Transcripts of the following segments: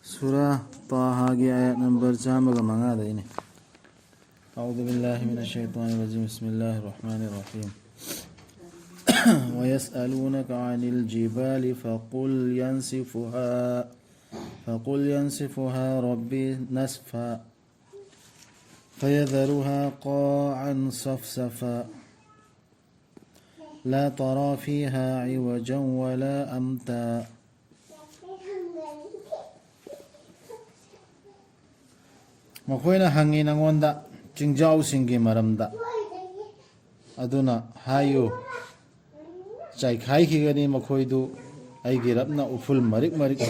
سورة طه آية نمبر جامعة مغاديني. أعوذ بالله من الشيطان الرجيم. بسم الله الرحمن الرحيم. ويسألونك عن الجبال فقل ينسفها ربي نسفا فيذرها قاعا صفصفا لا ترى فيها عوجا ولا أمتا مخوينا هنگي نغوندا جنجاو سنگي مرمدا أدونا هايو جاي خاي كيغني مخويدو أي گربنا أفل مريك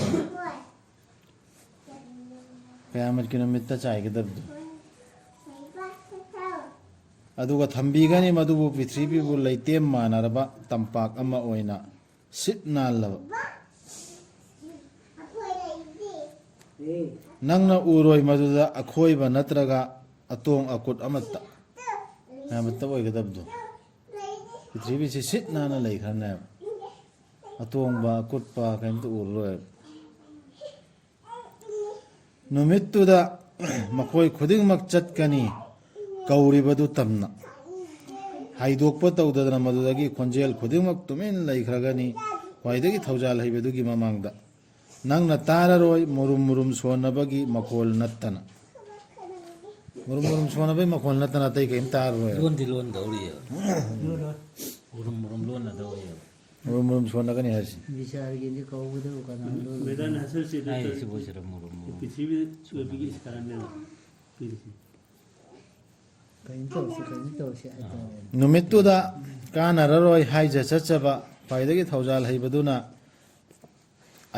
قيامت كنا متى جاي كدبدو أدوغا ثمبيغني مدوبو پرثيبيبو ليتيم مانربا تمپاك أما أوينا سيدنا اللب نغنا اوروي مدودا اخويبا نترغا اتون اكوت امتا نامتا وي گدبدو پرثيبي سي سيدنا نا لي خرنا اتون با اكوت با كيمت اوروي نوميتودا مخوي خودين مك چتكني كوري بدو تمنا हाइदोकपा तौदना मदुदगी खोंजेल खुदिमक तुमिन लैखरगनी वाइदगी थौजाल हैबेदुगी ममांगदा नंगना तारारोय मुरुम सोनबगी मखोल नत्तना मुरुम सोनबई मखोल नत्तना तै केम तारोय लोन दौड़िए मुरुम लोन दौड़िए मुरुम सोनगनी हरसी विचार गेली कौबुदे उकाना मैदान हसल से नहीं ऐसे बोल रहा मुरुम पृथ्वी सोबी इस कारण में पृथ्वी कहीं तो से नुमित्तुदा कानाररोय हाइजा चचबा फाइदगी थौजाल हैबदुना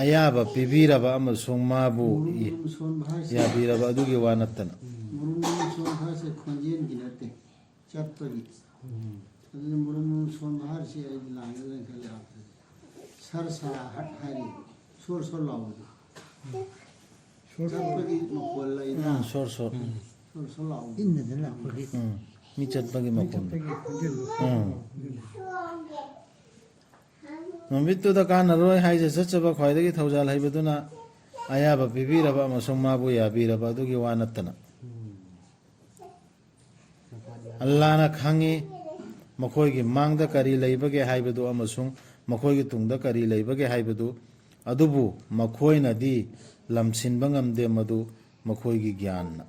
अयाबा पिबीरबा अमसुंग माबु याबीरबा अदुगी वानत्तना मुरुम सोन भार से खोंजेन गिनते चप्पगी मुरुम सोन भार से लांगे खले आते सरसा हट हारी सोर लावो चप्पगी मकोल लाइना सोर लावो इन्ने दला पगी मी चटपगी मकोल नमित्तुदा कानारोय हाइजा चचबा ख्वाइदगी थौजाल हैबदुना अयाबा पिबीरबा अमसुंग माबु याबीरबा अदुगी वानत्तना अल्लाहना खंगी मखोयगी मांगदा करी लैबगे हाइबदु अमसुंग मखोयगी तुंगदा करी लैबगे हाइबदु अदुबु मखोयनदी लमसिनबा ngamde मदु मखोयगी ज्ञानना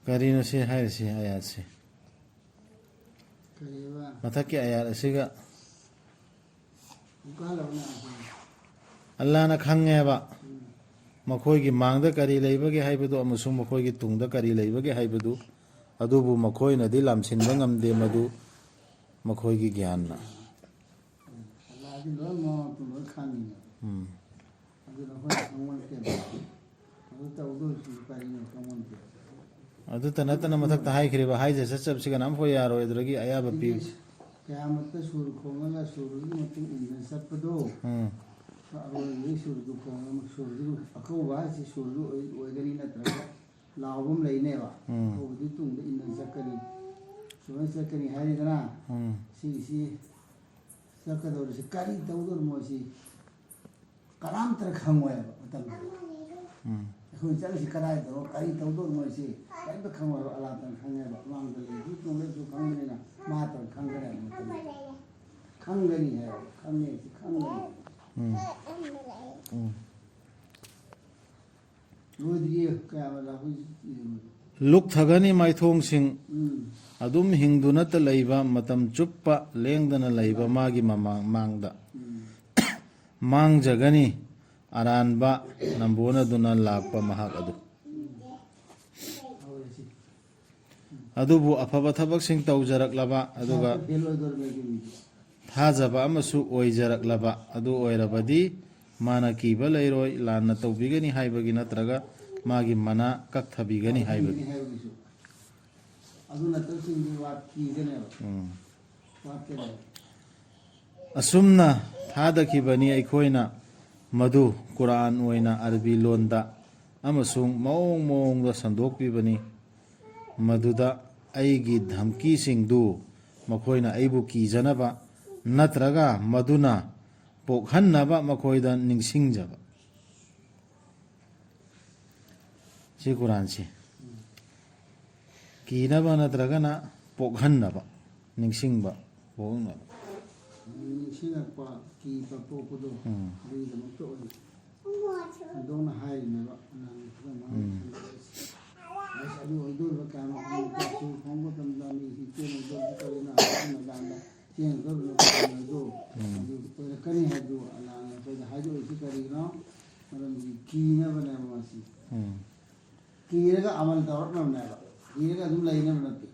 करीनो से हाइरसी आयात से मथक के आयात असिगा अल्लाहना खंगेबा मखोयगी मांगदा करी लैबगे हाइबदु अमसुंग मखोयगी तुंगदा करी लैबगे हाइबदु अदुबु मखोयनदी लामसिनबा ngamde मदु मखोयगी ज्ञानना अल्लाह लो मो तुम खानी अदुना हो संवन के अदु तौदो सु करिनो संवन के अदु तनतना मथक हाई खरिबा हाइजा चचब सिगा नाम हो यारो एदरगी अयाबा पी क़यामत सुर खोंगा सुर मत इन सपदो अरोई सुर दु खोंगा सुर दु अकोबा सि सुर दु ओइगरी नत्र लावम लैनेबा ओबदि तुंग इन सकरी सुन सकरी हारिदना सी सकदोर से कारी तौदोर मोसी कराम तर खंगोय मतम अखोय चलसी कराय दो कारी तौदोर मोसी कै ब खंगो अला तन खंगेबा मांग दले दु तुंग ले सु खंगनेना मा तर खंगरे मतम खंगरी है खंगे से खंगरी रोदिए क्या वाला हुई लुक थगनी माइथोंग सिंग अदुम हिंदुनत लैबा मतम चुप्पा लेंगदना लैबा मागी मांगदा मांग जगनी अरानबा नंबोना दुना लाकपा महाक अदु अदुबु अफबा थबक सिंग तौजरकलबा अदुगा बेलोदर में थाजबा अमसु ओइजरकलबा अदु ओइरबदी माना कीबा लैरोय लाना तौबिगनी हाइबगी नत्रगा मागी मना कक्थबिगनी हाइबगी अदुना तसिंगी वात कीगने वात के असुमना थादखिबनी अखोइना मधु कुरान ओइना अरबी लोंदा अमसुंग मोंग संदोकपिबनी मधुदा अईगी धमकी सिंगदु मखोइना अईबु कीजनबा नत्रगा मधुना ꯄꯣꯛꯍꯟꯅꯕ ꯃꯈꯣꯏꯗ ꯅꯤꯡꯁꯤꯡꯖꯕ ꯁꯤ ꯀꯨꯔꯥꯟꯁꯤ ꯀꯤꯅꯕ ꯅꯠꯇ꯭ꯔꯒꯅ ꯄꯣꯛꯍꯟꯅꯕ ꯅꯤꯡꯁꯤꯡꯕ ꯄꯣꯛꯍꯟꯅꯕ ꯅꯤꯡꯁꯤꯡꯉꯛꯄ ꯀꯤꯕ ꯄꯣꯛꯄꯗꯣ ꯑꯗꯨꯒꯤꯗꯃꯛꯇ ꯑꯣꯏ ꯑꯗꯣꯝꯅ ꯍꯥꯏꯔꯤꯅꯦꯕ ꯑꯗꯨ ꯑꯣꯏꯗꯣꯏꯕ ꯀꯌꯥꯃ ꯁꯨ ꯐꯪꯕ ꯃꯇꯝꯗ ꯃꯤꯁꯤ ꯆꯦꯟꯒꯗꯕ ꯀꯔꯤꯅ ꯍꯥꯏꯅꯀꯥꯟꯗ ꯆꯦꯟꯒꯗꯕꯗꯣ ꯑꯗꯨ ꯑꯣꯏꯔꯛꯀꯅꯤ ꯍꯥꯏꯕꯗꯨ ꯑꯜꯂꯥꯍꯅ ꯑꯩꯈꯣꯏꯗ ꯍꯥꯏꯗꯣꯛꯏꯁꯤ ꯀꯔꯤꯒꯤꯅꯣ ꯃꯔꯝꯗꯤ ꯀꯤꯅꯕꯅꯦꯕ ꯃꯁꯤ ꯀꯤꯔꯒ ꯑꯃꯜ ꯇꯧꯔꯛꯅꯕꯅꯦꯕ ꯀꯤꯔꯒ ꯑꯗꯨꯝ ꯂꯩꯅꯕ ꯅꯠꯇꯦ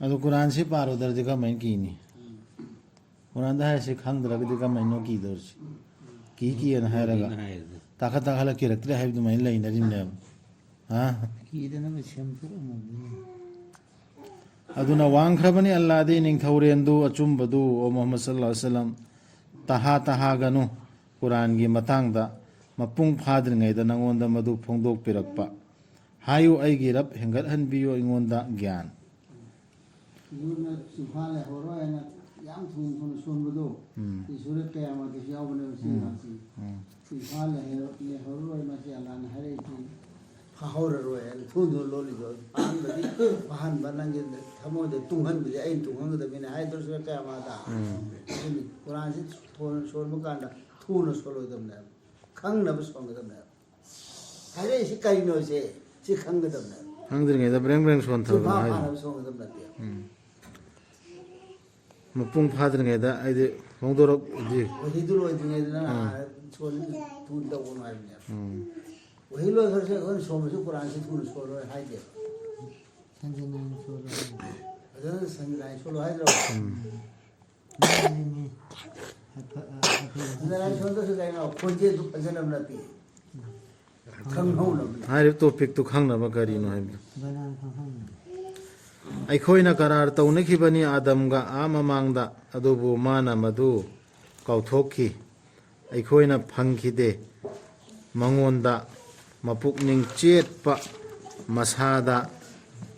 ꯑꯗꯨ ꯀꯨꯔꯥꯟꯁꯤ ꯄꯥꯔꯨꯗ꯭ꯔꯗꯤ ꯀꯃꯥꯏꯅ ꯀꯤꯅꯤ ꯀꯨꯔꯥꯟꯗ ꯍꯥꯏꯔꯤꯁꯤ ꯈꯪꯗ꯭ꯔꯒꯗꯤ ꯀꯃꯥꯏꯅ ꯀꯤꯗꯧꯔꯤꯁꯤ ꯀꯤꯑꯅ ꯍꯥꯏꯔꯒ ꯇꯥꯈꯠ ꯇꯥꯈꯠꯂ ꯀꯤꯔꯛꯇ꯭ꯔꯦ ꯍꯥꯏꯕꯗꯨꯃꯥꯏꯅ ꯂꯩꯅꯔꯤꯕꯅꯦꯕ ꯀꯤꯗꯅꯕ ꯁꯦꯝꯊꯣꯛꯑꯝꯃꯕꯅꯤ ꯑꯗꯨꯅ ꯋꯥꯡꯈ꯭ꯔꯕꯅꯤ ꯑꯜꯂꯥꯗꯤ ꯅꯤꯡꯊꯧꯔꯦꯟꯗꯨ ꯑꯆꯨꯝꯕꯗꯨ ꯑꯣ ꯃꯨꯍꯝꯃꯗ ꯁꯜꯂꯜꯂꯥꯍꯨ ꯑꯂꯩꯍꯤ ꯋꯁꯜꯂꯝ ꯇꯍꯥꯒꯅꯨ ꯀꯨꯔꯥꯟꯒꯤ ꯃꯇꯥꯡꯗ ꯃꯄꯨꯡ ꯐꯥꯗ꯭ꯔꯤꯉꯩꯗ ꯅꯉꯣꯟꯗ ꯃꯗꯨ ꯐꯣꯡꯗꯣꯛꯄꯤꯔꯛꯄ ꯍꯥꯏꯌꯨ ꯑꯩꯒꯤ ꯔꯕ ꯍꯦꯟꯒꯠꯍꯟꯕꯤꯌꯨ ꯑꯩꯉꯣꯟꯗ ꯒ꯭ꯌꯥꯟ ꯌꯨꯝꯅ ꯆꯤꯡꯐꯥ ꯂꯩꯍꯧꯔꯣꯏ ꯍꯥꯏꯅ ꯌꯥꯝ ꯊꯨꯅ ꯊꯨꯅ ꯁꯣꯟꯕꯗꯣ ꯏꯁꯣꯔ ꯀꯌꯥꯃꯗꯁꯨ ꯌꯥꯎꯕꯅꯦꯕ ꯁꯤ ꯉꯥꯛꯁꯤ ꯆꯤꯡꯐꯥ ꯂꯩꯍꯧꯔꯣꯏ ꯃꯁꯤ ꯑꯜꯂꯥꯍꯅ ꯍꯥꯏꯔꯛꯏꯁꯤ ꯐꯥꯍꯧꯔꯔꯣꯏ ꯍꯥꯏꯅ ꯊꯨꯅ ꯊꯨꯅ ꯂꯣꯜꯂꯤꯗꯣ ꯐꯥꯍꯟꯕꯗꯤ ꯐꯥꯍꯟꯕ ꯅꯪꯒꯤ ꯊꯃꯣꯏꯗ ꯇꯨꯡꯍꯟꯕꯗꯤ ꯑꯩꯅ ꯇꯨꯡꯍꯟꯒꯗꯕꯅꯤ ꯍꯥꯏꯗ꯭ꯔꯁꯨ ꯀꯌꯥꯃꯗ ꯑꯗꯨꯅꯤ ꯀꯨꯔꯥꯟꯁꯤ ꯁꯣꯟꯕ ꯀꯥꯟꯗ ꯊꯨꯅ ꯁꯣꯜꯂꯣꯏꯗꯕꯅꯦꯕ ꯈꯪꯅꯕ ꯁꯣꯟꯒꯗꯕꯅꯦꯕ ꯍꯥꯏꯔꯛꯏꯁꯤ ꯀꯔꯤꯅꯣꯁꯦ ꯁꯤ ꯈꯪꯒꯗꯕꯅꯦꯕ ꯈꯪꯗ꯭ꯔꯤꯉꯩꯗ ꯕ꯭ꯔꯦꯡ ꯕ꯭ꯔꯦꯡ ꯁꯣꯟꯊꯕꯗꯣ ꯍꯥꯏꯗꯣ ꯐꯥꯅꯕ ꯁꯣꯟꯒꯗꯕ ꯅꯠꯇꯦ ꯃꯄꯨꯡ ꯐꯥꯗ꯭ꯔꯤꯉꯩꯗ ꯑꯩꯗꯤ ꯐꯣꯡꯗꯣꯔꯛꯗꯤ ꯋꯥꯍꯤꯗꯨ ꯂꯣꯏꯗ꯭ꯔꯤꯉꯩꯗꯅ ꯊꯨꯅ ꯇꯧꯒꯅꯨ ꯍꯥꯏꯕꯅꯦꯕ ꯋꯥꯍꯤ ꯂꯣꯏꯈ꯭ꯔꯁꯨ ꯑꯩꯈꯣꯏꯅ ꯁꯣꯟꯕꯁꯨ ꯀꯨꯔꯥꯟꯁꯤ ꯊꯨꯅ ꯁꯣꯜꯂꯣꯏ ꯍꯥꯏꯗꯦꯕ ꯑꯗꯨꯅ ꯁꯟꯖꯅꯥꯏ ꯁꯣꯜꯂꯣ ꯍꯥꯏꯗ꯭ꯔꯣ ꯁꯟꯖꯅꯥꯏ ꯁꯣꯟꯗꯁꯨ ꯀꯩꯅꯣ ꯈꯣꯟꯖꯦꯜꯗꯨ ꯐꯖꯅꯕ ꯅꯠꯇꯦ ꯈꯪꯍꯧꯅꯕꯅꯤ ꯍꯥꯏꯔꯤꯕ ꯇꯣꯄꯤꯛꯇꯨ ꯈꯪꯅꯕ ꯀꯔꯤꯅꯣ ꯍꯥꯏꯕꯗꯣ ꯑꯩꯈꯣꯏꯅ ꯀꯔꯥꯔ ꯇꯧꯅꯈꯤꯕꯅꯤ ꯑꯥꯗꯝꯒ ꯃꯃꯥꯡꯗ ꯑꯗꯨꯕꯨ ꯃꯥꯅ ꯃꯗꯨ ꯀꯥꯎꯊꯣꯛꯈꯤ ꯑꯩꯈꯣꯏꯅ ꯐꯪꯈꯤꯗꯦ ꯃꯉꯣꯟꯗ ꯃꯄꯨꯛꯅꯤꯡ ꯆꯦꯠꯄ ꯃꯁꯥꯗ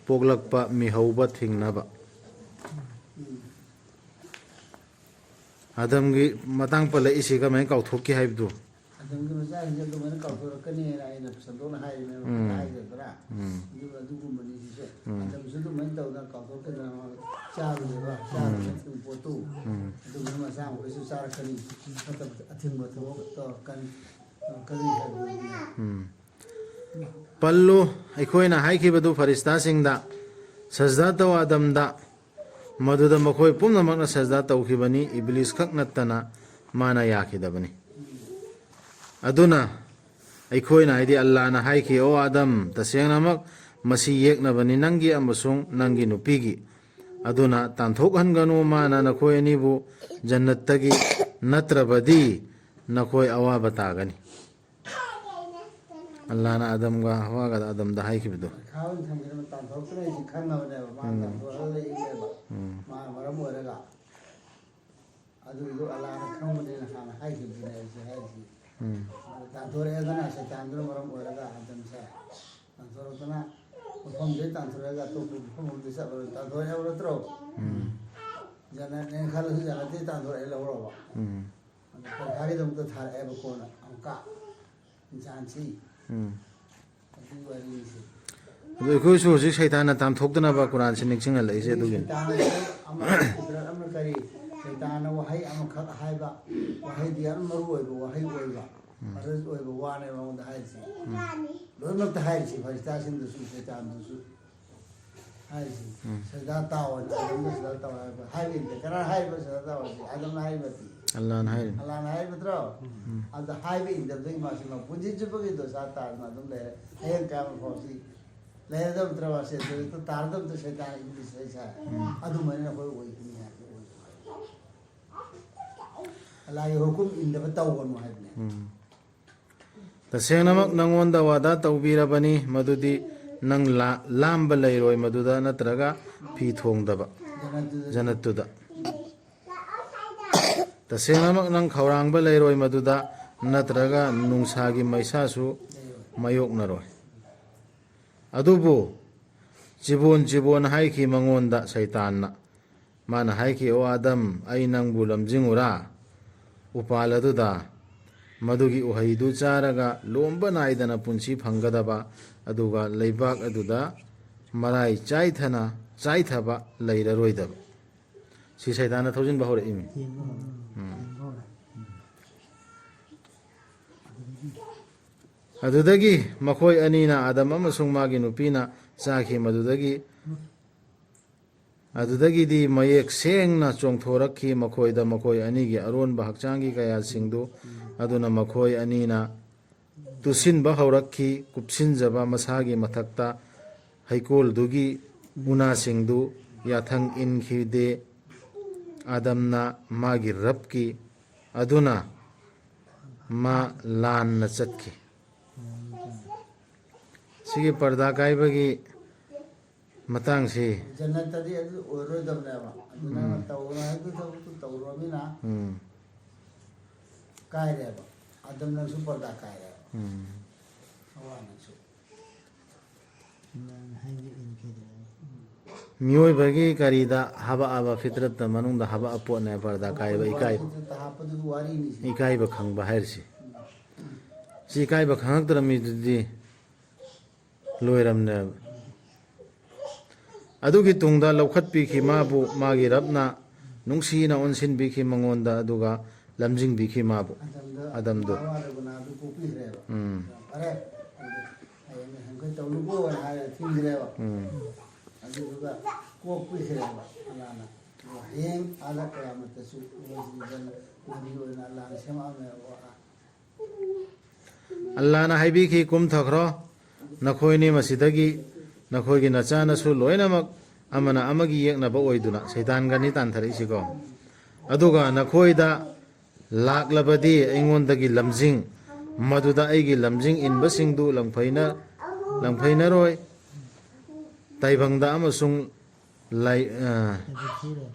ꯄꯣꯛꯂꯛꯄ ꯃꯤꯍꯧꯕ ꯊꯦꯡꯅꯕ ꯑꯥꯗꯝꯒꯤ ꯃꯇꯥꯡ ꯄꯜꯂꯛꯏꯁꯤ ꯀꯃꯥꯏꯅ ꯀꯥꯎꯊꯣꯛꯈꯤ ꯍꯥꯏꯕꯗꯨ ꯑꯗꯨꯒꯤ ꯃꯆꯥꯁꯤꯡꯁꯦ ꯑꯗꯨꯃꯥꯏꯅ ꯀꯥꯎꯊꯣꯔꯛꯀꯅꯤꯅ ꯑꯩꯅ ꯁꯟꯗꯣꯛꯅ ꯍꯥꯏꯔꯤꯅꯦꯕ ꯍꯥꯏꯒꯗ꯭ꯔꯥ ꯑꯗꯨꯒ ꯑꯗꯨꯒꯨꯝꯕꯅꯤ ꯁꯤꯁꯨ ꯑꯗꯨꯝꯁꯨ ꯑꯗꯨꯃꯥꯏꯅ ꯇꯧꯗꯅ ꯀꯥꯎꯊꯣꯛꯀꯗꯅ ꯆꯥꯕꯅꯦꯕ ꯆꯥꯕ ꯄꯣꯠꯇꯨ ꯑꯗꯨꯒꯨꯝꯕ ꯃꯆꯥ ꯃꯈꯩꯁꯨ ꯆꯥꯔꯛꯀꯅꯤ ꯅꯠꯇꯕ ꯑꯊꯤꯡꯕ ꯊꯕꯛ ꯇꯧꯔꯛꯀꯅꯤ ꯄꯜꯂꯨ ꯑꯩꯈꯣꯏꯅ ꯍꯥꯏꯈꯤꯕꯗꯨ ꯐꯔꯤꯁꯇꯥꯁꯤꯡꯗ ꯁꯖꯗꯥ ꯇꯧ ꯑꯥꯗꯝꯗ ꯃꯗꯨꯗ ꯃꯈꯣꯏ ꯄꯨꯝꯅꯃꯛꯅ ꯁꯖꯗꯥ ꯇꯧꯈꯤꯕꯅꯤ ꯏꯕ꯭ꯂꯤꯁ ꯈꯛ ꯅꯠꯇꯅ ꯃꯥꯅ ꯌꯥꯈꯤꯗꯕꯅꯤ ꯑꯗꯨꯅ ꯑꯩꯈꯣꯏꯅ ꯍꯥꯏꯗꯤ ꯑꯜꯂꯥꯍꯅ ꯍꯥꯏꯈꯤ ꯑꯣ ꯑꯥꯗꯝ ꯇꯁꯦꯡꯅꯃꯛ ꯃꯁꯤ ꯌꯦꯛꯅꯕꯅꯤ ꯅꯪꯒꯤ ꯑꯃꯁꯨꯡ ꯅꯪꯒꯤ ꯅꯨꯄꯤꯒꯤ ꯑꯗꯨꯅ ꯇꯥꯟꯊꯣꯛꯍꯟꯒꯅꯨ ꯃꯥꯅ ꯅꯈꯣꯏ ꯑꯅꯤꯕꯨ ꯖꯟꯅꯠꯇꯒꯤ ꯅꯠꯇ꯭ꯔꯕꯗꯤ ꯅꯈꯣꯏ ꯑꯋꯥꯕ ꯇꯥꯒꯅꯤ ꯑꯜꯂꯥꯍꯅ ꯑꯥꯗꯝꯒ ꯍꯋꯥꯒ ꯑꯥꯗꯝꯗ ꯍꯥꯏꯈꯤꯕꯗꯣ ꯈꯥꯎꯟ ꯊꯝꯈꯤꯕ ꯇꯥꯟꯊꯣꯛꯇꯅ ꯑꯩꯁꯤ ꯈꯪꯉꯕꯅꯦꯕ ꯃꯥ ꯇꯥꯟꯊꯣꯛꯍꯜꯂꯛꯏꯅꯦꯕ ꯃꯥꯅ ꯃꯔꯝ ꯑꯣꯏꯔꯒ ꯑꯗꯨꯒꯤꯗꯣ ꯑꯜꯂꯥꯍꯅ ꯈꯪꯕꯅꯤꯅ ꯍꯥꯟꯅ ꯍꯥꯏꯈꯤꯕꯗꯨꯅꯦ ꯑꯩꯁꯦ ꯍꯥꯏꯔꯤꯁꯤ ꯇꯥꯟꯊꯣꯔꯛꯑꯦꯗꯅ ꯁꯩꯇꯥꯟꯗꯨꯅ ꯃꯔꯝ ꯑꯣꯏꯔꯒ ꯑꯥꯗꯝꯁꯦ ꯇꯥꯟꯊꯣꯔꯛꯇꯅ ꯃꯐꯝꯗꯩ ꯇꯥꯟꯊꯣꯔꯛꯑꯒ ꯑꯇꯣꯞꯄ ꯃꯐꯝ ꯑꯃꯗ ꯆꯠꯂꯣꯏ ꯇꯥꯟꯊꯣꯔꯛꯑꯦ ꯅꯠꯇ꯭ꯔꯣ ꯖꯟꯅꯠꯅꯦꯅ ꯈꯜꯂꯁꯨ ꯖꯟꯅꯠꯇꯩ ꯇꯥꯟꯊꯣꯔꯛꯑꯦ ꯂꯧꯔꯕ ꯑꯗ ꯄꯩꯈꯥꯒꯤꯗꯃꯛꯇ ꯊꯥꯔꯛꯑꯦꯕ ꯀꯣꯟꯅ ꯑꯃꯨꯛꯀ ꯏꯟꯁꯥꯟꯁꯤ ꯑꯗꯨꯒꯤ ꯋꯥꯔꯤꯁꯤ ꯑꯗꯨ ꯑꯩꯈꯣꯏꯁꯨ ꯍꯧꯖꯤꯛ ꯁꯩꯇꯥꯟꯅ ꯇꯥꯟꯊꯣꯛꯇꯅꯕ ꯀꯨꯔꯥꯟꯁꯤ ꯅꯤꯡꯁꯤꯡꯍꯜꯂꯛꯏꯁꯦ ꯑꯗꯨꯒꯤꯅꯤ ꯑꯃ ꯀꯔꯤ ꯁꯩꯇꯥꯟꯅ ꯋꯥꯍꯩ ꯑꯃꯈꯛ ꯍꯥꯏꯕ ꯋꯥꯍꯩꯗꯤ ꯌꯥꯝ ꯃꯔꯨ ꯑꯣꯏꯕ ꯋꯥꯍꯩ ꯑꯣꯏꯕ ꯃꯔꯨ ꯑꯣꯏꯕ ꯋꯥꯅꯦꯕ ꯃꯉꯣꯟꯗ ꯍꯥꯏꯔꯤꯁꯤ ꯂꯣꯏꯅꯃꯛꯇ ꯍꯥꯏꯔꯤꯁꯤ ꯐꯔꯤꯁꯇꯥꯁꯤꯡꯗꯁꯨ ꯁꯩꯇꯥꯟꯗꯁꯨ ꯍꯥꯏꯔꯤꯁꯤ ꯁꯖꯗꯥ ꯇꯥꯎꯑꯅ ꯑꯗꯝꯗ ꯁꯖꯗꯥ ꯇꯥꯎ ꯍꯥꯏꯕ ꯍꯥꯏꯔꯤꯕ ꯀꯅꯥꯅ ꯍꯥꯏꯔꯤꯕ ꯁꯖꯗꯥ ꯇꯥꯎꯑꯁꯤ ꯑꯗꯝꯅ ꯍꯥꯏꯔꯤꯕꯗꯤ ꯑꯜꯂꯥꯍꯅ ꯍꯥꯏꯔꯤ ꯑꯜꯂꯥꯍꯅ ꯍꯥꯏꯔꯤꯕ ꯅꯠꯇ꯭ꯔꯣ ꯑꯗ ꯍꯥꯏꯕ ꯏꯟꯗꯕꯗꯒꯤ ꯃꯥꯁꯤ ꯄꯨꯟꯁꯤ ꯆꯨꯞꯄꯒꯤ ꯗꯣꯁꯥ ꯇꯥꯗꯅ ꯑꯗꯨꯝ ꯂꯩꯔꯦ ꯍꯌꯦꯡ ꯀꯌꯥꯃ ꯐꯥꯎꯁꯤ ꯂꯩꯔꯗꯕ ꯅꯠꯇ꯭ꯔꯕ ꯁꯦ ꯇꯥꯔꯗꯕꯗ ꯁꯩꯇꯥꯟ ꯏꯪꯂꯤꯁ ꯍꯩꯁꯥ ꯑꯗꯨꯃꯥꯏꯅ ꯑꯩꯈꯣꯏ ꯑꯣꯏꯒꯅꯤ ꯍꯥꯏꯕ ꯑꯜꯂꯥꯍꯒꯤ ꯍꯨꯀꯨꯝ ꯏꯟꯗꯕ ꯇꯧꯒꯅꯨ ꯍꯥꯏꯕꯅꯦ ꯇꯁꯦꯡꯅꯃꯛ ꯅꯪꯉꯣꯟꯗ ꯋꯥꯗꯥ ꯇꯧꯕꯤꯔꯕꯅꯤ ꯃꯗꯨꯗꯤ ꯅꯪ ꯂꯥꯝꯕ ꯂꯩꯔꯣꯏ ꯃꯗꯨꯗ ꯅꯠꯇ꯭ꯔꯒ ꯐꯤ ꯊꯣꯡꯗꯕ ꯖꯟꯅꯠꯇꯨꯗ ꯇꯁꯦꯡꯅꯃꯛ ꯅꯪ ꯈꯧꯔꯥꯡꯕ ꯂꯩꯔꯣꯏ ꯃꯗꯨꯗ ꯅꯠꯇ꯭ꯔꯒ ꯅꯨꯡꯁꯥꯒꯤ ꯃꯩꯁꯥꯁꯨ ꯃꯥꯌꯣꯛꯅꯔꯣꯏ ꯑꯗꯨꯕꯨ ꯆꯤꯕꯣꯟ ꯍꯥꯏꯈꯤ ꯃꯉꯣꯟꯗ ꯁꯩꯇꯥꯟꯅ ꯃꯥꯅ ꯍꯥꯏꯈꯤ ꯑꯣ ꯑꯥꯗꯝ ꯑꯩ ꯅꯪꯕꯨ ꯂꯝꯖꯤꯡꯉꯨꯔꯥ ꯎꯄꯥꯜ ꯑꯗꯨꯗ ꯃꯗꯨꯒꯤ ꯎꯍꯩꯗꯨ ꯆꯥꯔꯒ ꯂꯣꯝꯕ ꯅꯥꯏꯗꯅ ꯄꯨꯟꯁꯤ ꯐꯪꯒꯗꯕ ꯑꯗꯨꯒ ꯂꯩꯕꯥꯛ ꯑꯗꯨꯗ ꯃꯔꯥꯏ ꯆꯥꯏꯊꯕ ꯂꯩꯔꯔꯣꯏꯗꯕ ꯁꯤ ꯁꯩꯇꯥꯟꯅ ꯊꯧꯖꯤꯟꯕ ꯍꯧꯔꯛꯏꯃꯤ ꯊꯦꯡꯕ ꯍꯧꯔꯦ ꯊꯦꯡꯕ ꯍꯧꯔꯦ ꯑꯗꯨꯗꯒꯤ ꯃꯈꯣꯏ ꯑꯅꯤꯅ ꯑꯥꯗꯝ ꯑꯃꯁꯨꯡ ꯃꯥꯒꯤ ꯅꯨꯄꯤꯅ ꯆꯥꯈꯤ ꯑꯗꯨꯗꯒꯤꯗꯤ ꯃꯌꯦꯛ ꯁꯦꯡꯅ ꯆꯣꯡꯊꯣꯔꯛꯈꯤ ꯃꯈꯣꯏꯗ ꯃꯈꯣꯏ ꯑꯅꯤꯒꯤ ꯑꯔꯣꯟꯕ ꯍꯛꯆꯥꯡꯒꯤ ꯀꯌꯥꯁꯤꯡꯗꯨ ꯑꯗꯨꯅ ꯃꯈꯣꯏ ꯑꯅꯤꯅ ꯇꯨꯁꯤꯟꯕ ꯍꯧꯔꯛꯈꯤ ꯀꯨꯞꯁꯤꯟꯖꯕ ꯃꯁꯥꯒꯤ ꯃꯊꯛꯇ ꯍꯩꯀꯣꯜꯗꯨꯒꯤ ꯎꯅꯥꯁꯤꯡꯗꯨ ꯌꯥꯊꯪ ꯏꯟꯈꯤꯗꯦ ꯑꯥꯗꯝꯅ ꯃꯥꯒꯤ ꯔꯕꯀꯤ ꯑꯗꯨꯅ ꯃꯥ ꯂꯥꯟꯅ ꯆꯠꯈꯤ ꯁꯤꯒꯤ ꯄꯔꯗꯥ ꯀꯥꯏꯕꯒꯤ ꯃꯇꯥꯡꯁꯤ ꯖꯟꯅꯠꯇꯗꯤ ꯑꯗꯨ ꯑꯣꯏꯔꯣꯏꯗꯕꯅꯦꯕ ꯑꯗꯨ ꯅꯪꯅ ꯇꯧꯔꯣ ꯍꯥꯏꯕꯗꯨ ꯊꯕꯛꯇꯨ ꯇꯧꯔꯨꯔꯕꯅꯤꯅ ꯀꯥꯏꯔꯦꯕ ꯑꯗꯝꯅꯁꯨ ꯄꯔꯗꯥ ꯀꯥꯏꯔꯦꯕ ꯍꯋꯥꯅꯁꯨ ꯍꯥꯏꯕ ꯏꯟꯈꯤꯗ꯭ꯔꯦ ꯃꯤꯑꯣꯏꯕꯒꯤ ꯀꯔꯤꯗ ꯍꯥꯕꯛꯑꯕ ꯐꯤꯇ꯭ꯔꯠꯇ ꯃꯅꯨꯡꯗ ꯍꯥꯕꯛꯑ ꯄꯣꯠꯅꯦ ꯄꯔꯗꯥ ꯀꯥꯏꯕ ꯍꯥꯞꯄꯗꯨꯒꯤ ꯋꯥꯔꯤꯅꯤ ꯁꯤ ꯏꯀꯥꯏꯕ ꯈꯪꯕ ꯍꯥꯏꯔꯤꯁꯤ ꯁꯤ ꯏꯀꯥꯏꯕ ꯈꯪꯉꯛꯇ꯭ꯔ ꯃꯤꯗꯨꯗꯤ ꯂꯣꯏꯔꯝꯅꯦꯕ ꯑꯗꯨꯒꯤ ꯇꯨꯡꯗ ꯂꯧꯈꯠꯄꯤꯈꯤ ꯃꯥꯕꯨ ꯃꯥꯒꯤ ꯔꯕꯅ ꯅꯨꯡꯁꯤꯅ ꯑꯣꯟꯁꯤꯟꯕꯤꯈꯤ ꯃꯉꯣꯟꯗ ꯑꯗꯨꯒ ꯂꯝꯖꯤꯡꯕꯤꯈꯤ ꯃꯥꯕꯨ ꯑꯗꯝꯗꯨ ꯒꯨꯅꯥꯗꯨ ꯀꯣꯛꯄꯤꯈ꯭ꯔꯦꯕ ꯐꯔꯦ ꯍꯌꯦꯡ ꯍꯪꯈꯩ ꯇꯧꯅꯨꯀꯣꯅ ꯍꯥꯏꯔ ꯊꯤꯡꯈ꯭ꯔꯦꯕ ꯑꯗꯨꯗꯨꯒ ꯀꯣꯛꯄꯤꯈ꯭ꯔꯦꯕ ꯑꯜꯂꯥꯍꯅ ꯍꯌꯦꯡ ꯑꯥꯗ ꯀꯌꯥꯃꯠꯇꯁꯨ ꯅꯕꯤ ꯑꯣꯏꯅ ꯑꯜꯂꯥꯍꯅ ꯁꯦꯝꯃꯛꯑꯝꯃꯦꯕ ꯑꯜꯂꯥꯍꯅ ꯍꯥꯏꯕꯤꯈꯤ ꯀꯨꯝꯊꯈ꯭ꯔꯣ ꯅꯈꯣꯏꯅꯤ ꯃꯁꯤꯗꯒꯤ ꯅꯈꯣꯏꯒꯤ ꯅꯆꯥꯅꯁꯨ ꯂꯣꯏꯅꯃꯛ ꯑꯃꯅ ꯑꯃꯒꯤ ꯌꯦꯛꯅꯕ ꯑꯣꯏꯗꯨꯅ ꯁꯩꯇꯥꯟꯒꯅꯤ ꯇꯥꯟꯊꯔꯛꯏꯁꯤꯀꯣ ꯑꯗꯨꯒ ꯅꯈꯣꯏꯗ ꯂꯥꯛꯂꯕꯗꯤ ꯑꯩꯉꯣꯟꯗꯒꯤ ꯂꯝꯖꯤꯡ ꯃꯗꯨꯗ ꯑꯩꯒꯤ ꯂꯝꯖꯤꯡ ꯏꯟꯕꯁꯤꯡꯗꯨ ꯂꯪꯐꯩꯅꯔꯣꯏ ꯇꯥꯏꯕꯪꯗ ꯑꯃꯁꯨꯡ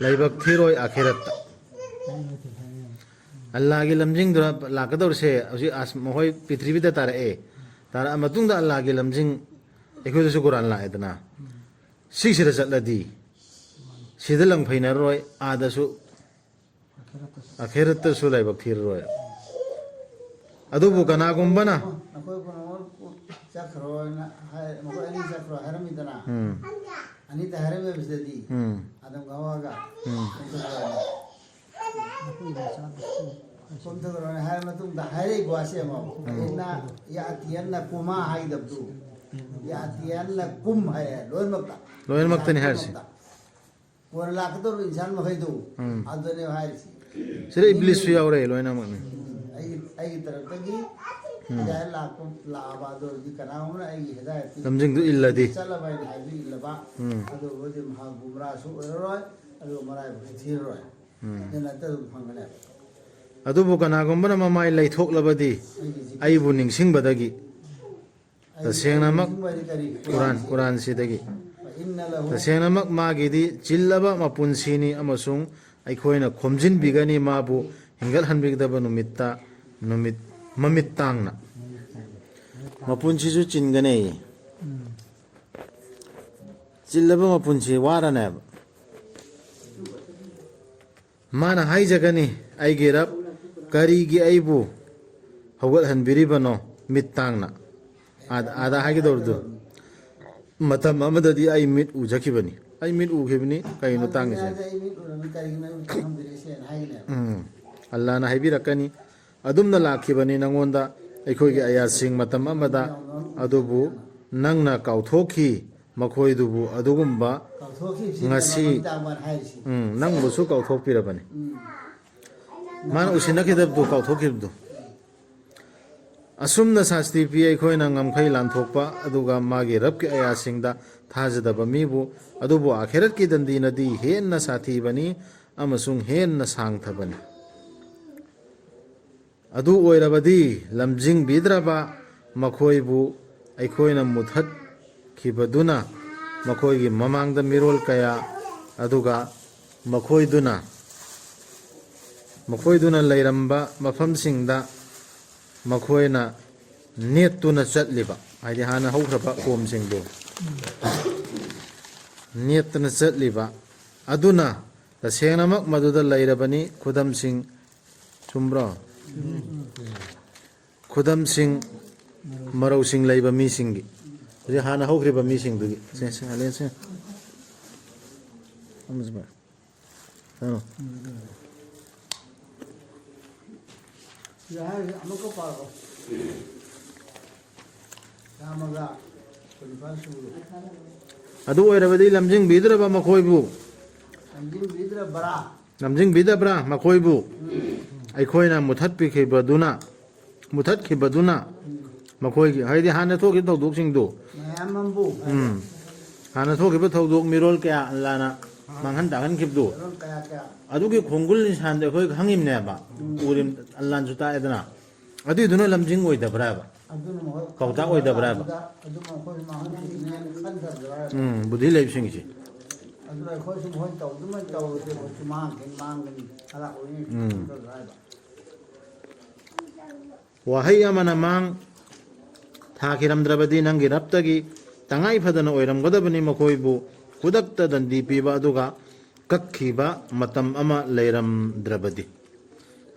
ꯂꯥꯏꯕꯛ ꯊꯤꯔꯣꯏ ꯑꯈꯦꯔꯠꯇ ꯑꯜꯂꯥꯍꯒꯤ ꯂꯝꯖꯤꯡꯗꯨꯅ ꯂꯥꯛꯀꯗꯧꯔꯤꯁꯦ ꯍꯧꯖꯤꯛ ꯃꯈꯣꯏ ꯄ꯭ꯔꯤꯊꯤꯕꯤꯗ ꯇꯥꯔꯛꯑ ꯃꯇꯨꯡꯗ ꯑꯜꯂꯥꯍꯒꯤ ꯂꯝꯖꯤꯡ ꯑꯩꯈꯣꯏꯗꯁꯨ ꯀꯨꯔꯥꯟ ꯂꯥꯛꯑꯦꯗꯅ ꯁꯤꯁꯤꯗ ꯆꯠꯂꯗꯤ ꯁꯤꯗ ꯂꯪꯐꯩꯅꯔꯣꯏ ꯑꯥꯗꯁꯨ ꯑꯈꯦꯔꯠꯇꯁꯨ ꯂꯥꯏꯕꯛ ꯊꯤꯔꯔꯣꯏ ꯑꯗꯨꯕꯨ ꯀꯅꯥꯒꯨꯝꯕꯅ ꯅꯈꯣꯏ ꯆꯠꯈ꯭ꯔꯣꯅ ꯃꯈꯣꯏ ꯑꯅꯤ ꯆꯠꯈ꯭ꯔꯣ ꯍꯥꯏꯔꯝꯃꯤꯗꯅ ꯑꯅꯤꯇ ꯍꯥꯏꯔꯝꯃꯤꯕꯁꯤꯗꯗꯤ ꯑꯗꯝꯒ ꯍꯋꯥꯒ ꯀꯣꯝꯊꯈ꯭ꯔꯣꯅ ꯍꯥꯏꯔ ꯃꯇꯨꯡꯗ ꯍꯥꯏꯔꯛꯏꯕ ꯋꯥꯁꯦ ꯑꯃꯨꯛ ꯑꯩꯅ ꯌꯥꯇꯤꯌꯟꯅ ꯀꯨꯃꯥ ꯍꯥꯏꯗꯕꯗꯨ ꯌꯥꯇꯤꯌꯟꯅ ꯀꯨꯝ ꯍꯥꯏꯌꯦ ꯂꯣꯏꯅꯃꯛꯇꯅꯤ ꯍꯥꯏꯔꯤꯁꯤ ꯀꯣꯟꯅ ꯂꯥꯛꯀꯗꯧꯔꯤꯕ ꯏꯟꯁꯥꯟ ꯃꯈꯩꯗꯨ ꯑꯗꯨꯅꯦꯕ ꯍꯥꯏꯔꯤꯁꯤ ꯁꯤꯗ ꯏꯕ꯭ꯂꯤꯁꯁꯨ ꯌꯥꯎꯔꯛꯑꯦ ꯂꯣꯏꯅꯃꯛꯅꯤ ꯑꯩꯒꯤ ꯇꯔꯐꯇꯒꯤ ꯍꯤꯗꯥꯌꯠ ꯂꯥꯛꯑꯕ ꯑꯗꯨ ꯑꯣꯏꯔꯗꯤ ꯀꯅꯥꯒꯨꯝꯕꯅ ꯑꯩꯒꯤ ꯍꯤꯗꯥꯌꯠꯇꯤ ꯂꯝꯖꯤꯡꯗꯨ ꯏꯜꯂꯗꯤ ꯆꯠꯂꯕ ꯍꯥꯏꯅ ꯍꯥꯏꯕꯗꯨ ꯏꯜꯂꯕ ꯑꯗꯨꯕꯨꯗꯤ ꯃꯍꯥꯛ ꯒꯨꯝꯔꯥꯁꯨ ꯑꯣꯏꯔꯔꯣꯏ ꯑꯗꯨꯒ ꯃꯔꯥꯏꯕꯛꯁꯨ ꯊꯤꯔꯔꯣꯏ ꯖꯟꯅꯠꯇ ꯑꯗꯨꯝ ꯐꯪꯒꯅꯦꯕ ꯑꯗꯨꯕꯨ ꯀꯅꯥꯒꯨꯝꯕꯅ ꯃꯃꯥꯏ ꯂꯩꯊꯣꯛꯂꯕꯗꯤ ꯑꯩꯕꯨ ꯅꯤꯡꯁꯤꯡꯕꯗꯒꯤ ꯇꯁꯦꯡꯅꯃꯛ ꯀꯨꯔꯥꯟꯁꯤꯗꯒꯤ ꯇꯁꯦꯡꯅꯃꯛ ꯃꯥꯒꯤꯗꯤ ꯆꯤꯜꯂꯕ ꯃꯄꯨꯟꯁꯤꯅꯤ ꯑꯃꯁꯨꯡ ꯑꯩꯈꯣꯏꯅ ꯈꯣꯝꯖꯤꯟꯕꯤꯒꯅꯤ ꯃꯥꯕꯨ ꯍꯤꯡꯒꯠꯍꯟꯕꯤꯒꯗꯕ ꯃꯃꯤꯠ ꯇꯥꯡꯅ ꯃꯄꯨꯟꯁꯤꯁꯨ ꯆꯤꯟꯒꯅꯤ ꯆꯤꯜꯂꯕ ꯃꯄꯨꯟꯁꯤ ꯋꯥꯔꯅꯦꯕ ꯃꯥꯅ ꯍꯥꯏꯖꯒꯅꯤ ꯑꯩꯒꯤ ꯔꯕ ꯀꯔꯤꯒꯤ ꯑꯩꯕꯨ ꯍꯧꯒꯠꯍꯟꯕꯤꯔꯤꯕꯅꯣ ꯃꯤꯠ ꯇꯥꯡꯅ ꯑꯥꯗ ꯍꯥꯏꯒꯗꯧꯔꯗꯨ ꯃꯇꯝ ꯑꯃꯗꯗꯤ ꯑꯩ ꯃꯤꯠ ꯎꯖꯈꯤꯕꯅꯤ ꯑꯩ ꯃꯤꯠ ꯎꯈꯤꯕꯅꯤ ꯀꯩꯅꯣ ꯇꯥꯡꯉꯤꯁꯦ ꯑꯜꯂꯥꯍꯅ ꯍꯥꯏꯕꯤꯔꯛꯀꯅꯤ ꯑꯗꯨꯝꯅ ꯂꯥꯛꯈꯤꯕꯅꯤ ꯅꯪꯉꯣꯟꯗda ꯑꯩꯈꯣꯏꯒꯤ ꯑꯌꯥꯠꯁꯤꯡ ꯃꯇꯝ ꯑꯃꯗ ꯑꯗꯨꯕꯨ ꯅꯪꯅ ꯀꯥꯎꯊꯣꯛꯈꯤ ꯃꯈꯣꯏꯗꯨꯕꯨ ꯑꯗꯨꯒꯨꯝꯕ ꯉꯁꯤ ꯅꯪꯕꯨꯁꯨ ꯀꯥꯎꯊꯣꯛꯄꯤꯔꯕꯅꯤ ꯃꯥꯅ ꯎꯁꯤꯟꯅꯈꯤꯗꯕꯗꯨ ꯀꯥꯎꯊꯣꯛꯈꯤꯕꯗꯨ ꯑꯁꯨꯝꯅ ꯁꯥꯁꯇꯤ ꯄꯤ ꯑꯩꯈꯣꯏꯅ ꯉꯝꯈꯩ ꯂꯥꯟꯊꯣꯛꯄ ꯑꯗꯨꯒ ꯃꯥꯒꯤ ꯔꯕꯀꯤ ꯑꯌꯥꯁꯤꯡꯗ ꯊꯥꯖꯗꯕ ꯃꯤꯕꯨ ꯑꯗꯨꯕꯨ ꯑꯈꯦꯔꯠꯀꯤ ꯗꯟꯗꯤꯅꯗꯤ ꯍꯦꯟꯅ ꯁꯥꯊꯤꯕꯅꯤ ꯑꯃꯁꯨꯡ ꯍꯦꯟꯅ ꯁꯥꯡꯊꯕꯅꯤ ꯑꯗꯨ ꯑꯣꯏꯔꯕꯗꯤ ꯂꯝꯖꯤꯡꯕꯤꯗ꯭ꯔꯕ ꯃꯈꯣꯏꯕꯨ ꯑꯩꯈꯣꯏꯅ ꯃꯨꯊꯠꯈꯤꯕꯗꯨꯅ ꯃꯈꯣꯏꯒꯤ ꯃꯃꯥꯡꯗ ꯃꯤꯔꯣꯜ ꯀꯌꯥ ꯑꯗꯨꯒ ꯃꯈꯣꯏꯗꯨꯅ ꯂꯩꯔꯝꯕ ꯃꯐꯝꯁꯤꯡꯗ ꯃꯈꯣꯏꯅ ꯅꯦꯠꯇꯨꯅ ꯆꯠꯂꯤꯕ ꯍꯥꯏꯗꯤ ꯍꯥꯟꯅ ꯍꯧꯈ꯭ꯔꯕ ꯀꯣꯝꯁꯤꯡꯗꯨ ꯅꯦꯠꯇꯅ ꯆꯠꯂꯤꯕ ꯑꯗꯨꯅ ꯇꯁꯦꯡꯅꯃꯛ ꯃꯗꯨꯗ ꯂꯩꯔꯕꯅꯤ ꯈꯨꯗꯝꯁꯤꯡ ꯆꯨꯝꯕ꯭ꯔꯣ ꯈꯨꯗꯝꯁꯤꯡ ꯃꯔꯧꯁꯤꯡ ꯂꯩꯕ ꯃꯤꯁꯤꯡꯒꯤ ꯍꯧꯖꯤꯛ ꯍꯥꯟꯅ ꯍꯧꯈ꯭ꯔꯤꯕ ꯃꯤꯁꯤꯡꯗꯨꯒꯤ ꯍꯥꯏꯔꯤꯁꯦ ꯑꯃꯨꯛꯀ ꯄꯥꯔꯛꯑꯣ ꯆꯥꯝꯃꯒ 25 ꯁꯨꯔꯦ ꯑꯗꯨ ꯑꯣꯏꯔꯕꯗꯤ ꯂꯝꯖꯤꯡꯕꯤꯗ꯭ꯔꯕ ꯃꯈꯣꯏꯕꯨ ꯂꯝꯖꯤꯡꯕꯤꯗ꯭ꯔꯕ꯭ꯔꯥ ꯂꯝꯖꯤꯡꯕꯤꯗꯕ꯭ꯔꯥ ꯃꯈꯣꯏꯕꯨ ꯑꯩꯈꯣꯏꯅ ꯃꯨꯊꯠꯈꯤꯕꯗꯨꯅ ꯃꯈꯣꯏꯒꯤ ꯍꯥꯏꯗꯤ ꯍꯥꯟꯅ ꯊꯣꯛꯈꯤꯕ ꯊꯧꯗꯣꯛꯁꯤꯡꯗꯨ ꯃꯌꯥꯝ ꯑꯃꯕꯨ ꯍꯥꯟꯅ ꯊꯣꯛꯈꯤꯕ ꯊꯧꯗꯣꯛ ꯃꯤꯔꯣꯜ ꯀꯌꯥ ꯑꯜꯂꯥꯅ ꯃꯥꯡꯍꯟ ꯇꯥꯛꯍꯟꯈꯤꯕꯗꯨ ꯃꯔꯣꯟ ꯀꯌꯥ ꯀꯌꯥ ꯑꯗꯨꯒꯤ ꯈꯣꯡꯒꯨꯜ ꯅꯤꯁꯥꯟꯗ ꯑꯩꯈꯣꯏ ꯈꯪꯉꯤꯕꯅꯦꯕ ꯎꯔꯤꯝ ꯑꯜꯂꯥꯟꯁꯨ ꯇꯥꯛꯑꯦꯗꯅ ꯑꯗꯨꯏꯗꯨꯅ ꯂꯝꯖꯤꯡ ꯑꯣꯏꯗꯕ꯭ꯔꯥꯕ ꯑꯗꯨꯅ ꯃꯈꯣꯏ ꯄꯥꯎꯇꯥꯛ ꯑꯣꯏꯗꯕ꯭ꯔꯥꯕ ꯑꯗꯨ ꯃꯈꯣꯏ ꯃꯥꯡꯍꯟꯈꯤꯕꯅꯦꯅ ꯈꯟꯗꯕ꯭ꯔꯥ ꯕꯨꯙꯤ ꯂꯩꯕꯁꯤꯡꯁꯤ ꯑꯗꯨꯅ ꯑꯩꯈꯣꯏꯁꯨ ꯃꯈꯣꯏ ꯇꯧꯗꯨꯃꯥꯏꯅ ꯇꯧꯔꯗꯤ ꯑꯩꯈꯣꯏꯁꯨ ꯃꯥꯡꯒꯅꯤ ꯍꯜꯂꯛꯑꯣꯏꯅꯤ ꯈꯟꯗꯕ꯭ꯔꯥ ꯍꯥꯏꯕ ꯋꯥꯍꯩ ꯑꯃꯅ ꯃꯥꯡ ꯊꯥꯈꯤꯔꯝꯗ꯭ꯔꯕꯗꯤ ꯅꯪꯒꯤ ꯔꯞꯇꯒꯤ ꯇꯉꯥꯏ ꯐꯗꯅ ꯑꯣꯏꯔꯝꯒꯗꯕꯅꯤ ꯃꯈꯣꯏꯕꯨ ꯈꯨꯗꯛꯇ ꯗꯟꯗꯤ ꯄꯤꯕ ꯑꯗꯨꯒ ꯀꯛꯈꯤꯕ ꯃꯇꯝ ꯑꯃ ꯂꯩꯔꯝꯗ꯭ꯔꯕꯗꯤ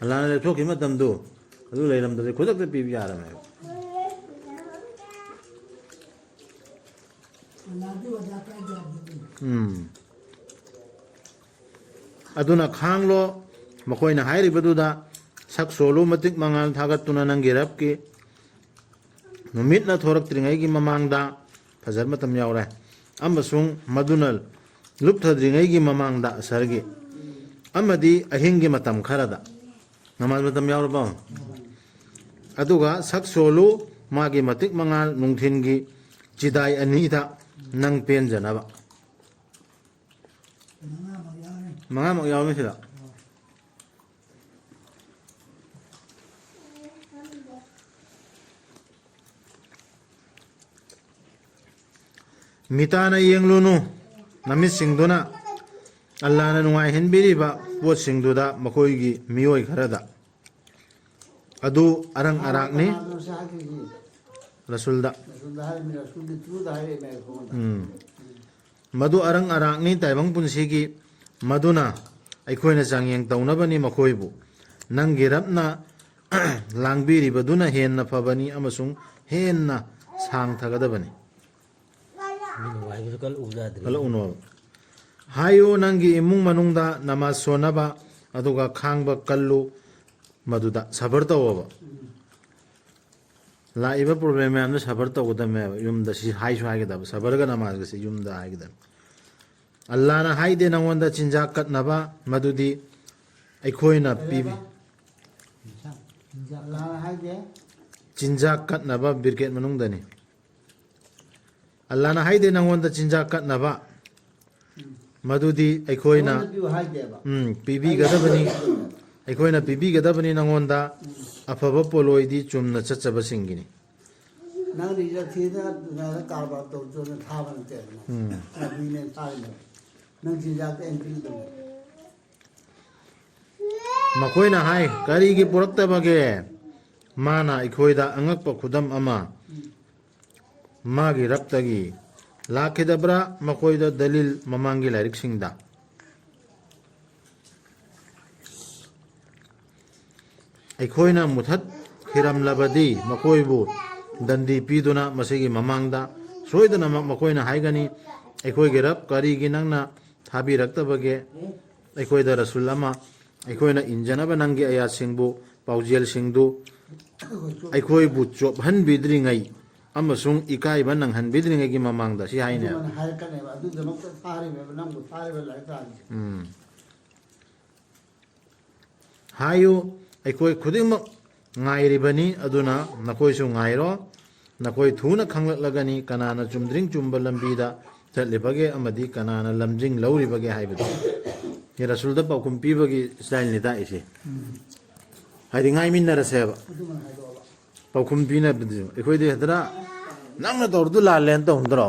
ꯑꯜꯂꯥꯍꯅ ꯂꯦꯞꯊꯣꯛꯈꯤꯕ ꯃꯇꯝꯗꯨ ꯑꯗꯨ ꯂꯩꯔꯝꯗ꯭ꯔꯕꯗꯤ ꯈꯨꯗꯛꯇ ꯄꯤꯕ ꯌꯥꯔꯝꯃꯦꯕ ꯑꯗꯨꯅ ꯈꯥꯡꯂꯣ ꯃꯈꯣꯏꯅ ꯍꯥꯏꯔꯤꯕꯗꯨꯗ ꯁꯛ ꯁꯣꯜꯂꯨ ꯃꯇꯤꯛ ꯃꯉꯥꯜ ꯊꯥꯒꯠꯇꯨꯅ ꯅꯪꯒꯤ ꯔꯕꯀꯤ ꯅꯨꯃꯤꯠꯅ ꯊꯣꯔꯛꯇ꯭ꯔꯤꯉꯩꯒꯤ ꯃꯃꯥꯡꯗ ꯐꯖꯕ ꯃꯇꯝ ꯌꯥꯎꯔꯦ ꯑꯃꯁꯨꯡ ꯃꯗꯨꯅ ꯂꯨꯞꯊꯗ꯭ꯔꯤꯉꯩꯒꯤ ꯃꯃꯥꯡꯗ ꯑꯁꯔꯒꯤ ꯑꯃꯗꯤ ꯑꯍꯤꯡꯒꯤ ꯃꯇꯝ ꯈꯔꯗ ꯅꯃꯥꯖ ꯃꯇꯝ ꯌꯥꯎꯔꯕꯣ ꯑꯗꯨꯒ ꯁꯛ ꯁꯣꯜꯂꯨ ꯃꯥꯒꯤ ꯃꯇꯤꯛ ꯃꯉꯥꯜ ꯅꯨꯡꯊꯤꯟꯒꯤ ꯆꯤꯗꯥꯏ ꯑꯅꯤꯗ ꯅꯪ ꯄꯦꯟꯖꯅꯕ ꯃꯉꯥꯃꯛ ꯌꯥꯎꯔꯝꯃꯤ ꯁꯤꯗ ꯃꯤꯇꯥꯅ ꯌꯦꯡꯂꯨꯅꯨ ꯅꯃꯤꯠꯁꯤꯡꯗꯨꯅ ꯑꯜꯂꯥꯍꯅ ꯅꯨꯡꯉꯥꯏꯍꯟꯕꯤꯔꯤꯕ ꯄꯣꯠꯁꯤꯡꯗꯨꯗ ꯃꯈꯣꯏꯒꯤ ꯃꯤꯑꯣꯏ ꯈꯔꯗ ꯑꯗꯨ ꯑꯔꯪ ꯑꯔꯥꯛꯅꯤ ꯔꯁꯨꯜꯗ ꯃꯗꯨ ꯑꯔꯪ ꯑꯔꯥꯛꯅꯤ ꯇꯥꯏꯕꯪ ꯄꯨꯟꯁꯤꯒꯤ ꯃꯗꯨꯅ ꯑꯩꯈꯣꯏꯅ ꯆꯥꯡꯌꯦꯡ ꯇꯧꯅꯕꯅꯤ ꯃꯈꯣꯏꯕꯨ ꯅꯪꯒꯤ ꯔꯕꯅ ꯂꯥꯡꯕꯤꯔꯤꯕꯗꯨꯅ ꯍꯦꯟꯅ ꯐꯕꯅꯤ ꯑꯃꯁꯨꯡ ꯍꯦꯟꯅ ꯁꯥꯡꯊꯒꯗꯕꯅꯤ ꯀꯜꯂꯛꯎꯅꯣ ꯍꯥꯏꯌꯨ ꯅꯪꯒꯤ ꯏꯃꯨꯡ ꯃꯅꯨꯡꯗ ꯅꯃꯥꯖ ꯁꯣꯟꯅꯕ ꯑꯗꯨꯒ ꯈꯥꯡꯕ ꯀꯜꯂꯨ ꯃꯗꯨꯗ ꯁꯕꯔ ꯇꯧꯋꯕ ꯂꯥꯛꯏꯕ ꯄ꯭ꯔꯣꯕ꯭ꯂꯦꯝ ꯃꯌꯥꯝꯗ ꯁꯕꯔ ꯇꯧꯒꯗꯕꯅꯦꯕ ꯌꯨꯝꯗ ꯁꯤ ꯍꯥꯏꯁꯨ ꯍꯥꯏꯒꯗꯕ ꯁꯕꯔꯒ ꯅꯃꯥꯖꯒꯁꯤ ꯌꯨꯝꯗ ꯍꯥꯏꯒꯗꯕ ꯑꯜꯂꯥꯍꯅ ꯍꯥꯏꯗꯦ ꯅꯪꯉꯣꯟꯗ ꯆꯤꯟꯖꯥꯛ ꯀꯠꯅꯕ ꯃꯗꯨꯗꯤ ꯑꯩꯈꯣꯏꯅ ꯄꯤꯕꯤ ꯆꯤꯟꯖꯥꯛ ꯀꯠꯅꯕ ꯕꯤꯔꯀꯦꯠ ꯃꯅꯨꯡꯗꯅꯤ ꯑꯜꯂꯥꯍꯅ ꯍꯥꯏꯗꯦ ꯅꯪꯉꯣꯟꯗ ꯆꯤꯟꯖꯥꯛ ꯀꯠꯅꯕ ꯃꯗꯨꯗꯤ ꯑꯩꯈꯣꯏꯅ ꯄꯤꯕꯤꯒꯗꯕꯅꯤ ꯑꯩꯈꯣꯏꯅ ꯄꯤꯕꯤꯒꯗꯕꯅꯤ ꯅꯪꯉꯣꯟꯗ ꯑꯐꯕ ꯄꯣꯠꯂꯣꯏꯗꯤ ꯆꯨꯝꯅ ꯆꯠꯆꯕꯁꯤꯡꯒꯤꯅꯤ ꯅꯪ ꯔꯤꯖꯜ ꯊꯤꯗꯅ ꯀꯔꯕꯥꯔ ꯇꯧꯖꯣꯅ ꯊꯥꯕ ꯅꯠꯇꯦ ꯃꯤꯅ ꯊꯥꯔꯤꯅꯦ ꯅꯪ ꯆꯤꯟꯖꯥꯛꯇ ꯑꯩꯅ ꯄꯤꯒꯗꯕꯅꯤ ꯃꯈꯣꯏꯅ ꯍꯥꯏ ꯀꯔꯤꯒꯤ ꯄꯨꯔꯛꯇꯕꯒꯦ ꯃꯥꯅ ꯑꯩꯈꯣꯏꯗ ꯑꯉꯛꯄ ꯈꯨꯗꯝ ꯑꯃ ꯃꯥꯒꯤ ꯔꯕꯇꯒꯤ ꯂꯥꯛꯈꯤꯗꯕ꯭ꯔꯥ ꯃꯈꯣꯏꯗ ꯗꯂꯤꯜ ꯃꯃꯥꯡꯒꯤ ꯂꯥꯏꯔꯤꯛꯁꯤꯡꯗ ꯑꯩꯈꯣꯏꯅ ꯃꯨꯊꯠꯈꯤꯔꯝꯂꯕꯗꯤ ꯃꯈꯣꯏꯕꯨ ꯗꯟꯗꯤ ꯄꯤꯗꯨꯅ ꯃꯁꯤꯒꯤ ꯃꯃꯥꯡꯗ ꯁꯣꯏꯗꯅꯃꯛ ꯃꯈꯣꯏꯅ ꯍꯥꯏꯒꯅꯤ ꯑꯩꯈꯣꯏꯒꯤ ꯔꯕ ꯀꯔꯤꯒꯤ ꯅꯪꯅ ꯊꯥꯕꯤꯔꯛꯇꯕꯒꯦ ꯑꯩꯈꯣꯏꯗ ꯔꯁꯨꯜ ꯑꯃ ꯑꯩꯈꯣꯏꯅ ꯏꯟꯖꯅꯕ ꯅꯪꯒꯤ ꯑꯌꯥꯠꯁꯤꯡꯕꯨ ꯄꯥꯎꯖꯦꯜꯁꯤꯡꯗꯨ ꯑꯩꯈꯣꯏꯕꯨ ꯆꯣꯞꯍꯟꯕꯤꯗ꯭ꯔꯤꯉꯩ ꯑꯃꯁꯨꯡ ꯏꯀꯥꯏꯕ ꯅꯪꯍꯟꯕꯤꯗ꯭ꯔꯤꯉꯩꯒꯤ ꯃꯃꯥꯡꯗ ꯁꯤ ꯍꯥꯏꯅꯦ ꯍꯥꯏꯔꯛꯀꯅꯦꯕ ꯑꯗꯨꯒꯤꯗꯃꯛꯇ ꯊꯥꯔꯤꯕꯅꯦꯕ ꯅꯪꯕꯨ ꯊꯥꯔꯤꯕ ꯂꯥꯏꯔꯤꯛ ꯇꯥꯛꯁꯦ ꯍꯥꯏꯌꯨ ꯑꯩꯈꯣꯏ ꯈꯨꯗꯤꯡꯃꯛ ꯉꯥꯏꯔꯤꯕꯅꯤ ꯑꯗꯨꯅ ꯅꯈꯣꯏꯁꯨ ꯉꯥꯏꯔꯣ ꯅꯈꯣꯏ ꯊꯨꯅ ꯈꯪꯂꯛꯂꯒꯅꯤ ꯀꯅꯥꯅ ꯆꯨꯝꯗ꯭ꯔꯤꯡ ꯆꯨꯝꯕ ꯂꯝꯕꯤꯗ ꯆꯠꯂꯤꯕꯒꯦ ꯑꯃꯗꯤ ꯀꯅꯥꯅ ꯂꯝꯖꯤꯡ ꯂꯧꯔꯤꯕꯒꯦ ꯍꯥꯏꯕꯗꯨ ꯔꯁꯨꯜꯗ ꯄꯥꯎꯈꯨꯝ ꯄꯤꯕꯒꯤ ꯁ꯭ꯇꯥꯏꯜꯅꯤ ꯇꯥꯛꯏꯁꯦ ꯍꯥꯏꯗꯤ ꯉꯥꯏꯃꯤꯟꯅꯔꯁꯦꯕ ꯄꯥꯎꯈꯨꯝ ꯄꯤꯅꯕꯗꯨ ꯑꯩꯈꯣꯏꯗꯤ ꯍꯦꯛꯇ ꯅꯪꯅ ꯇꯧꯔꯗꯨ ꯂꯥꯜꯂꯦꯅ ꯇꯧꯍꯟꯗ꯭ꯔꯣ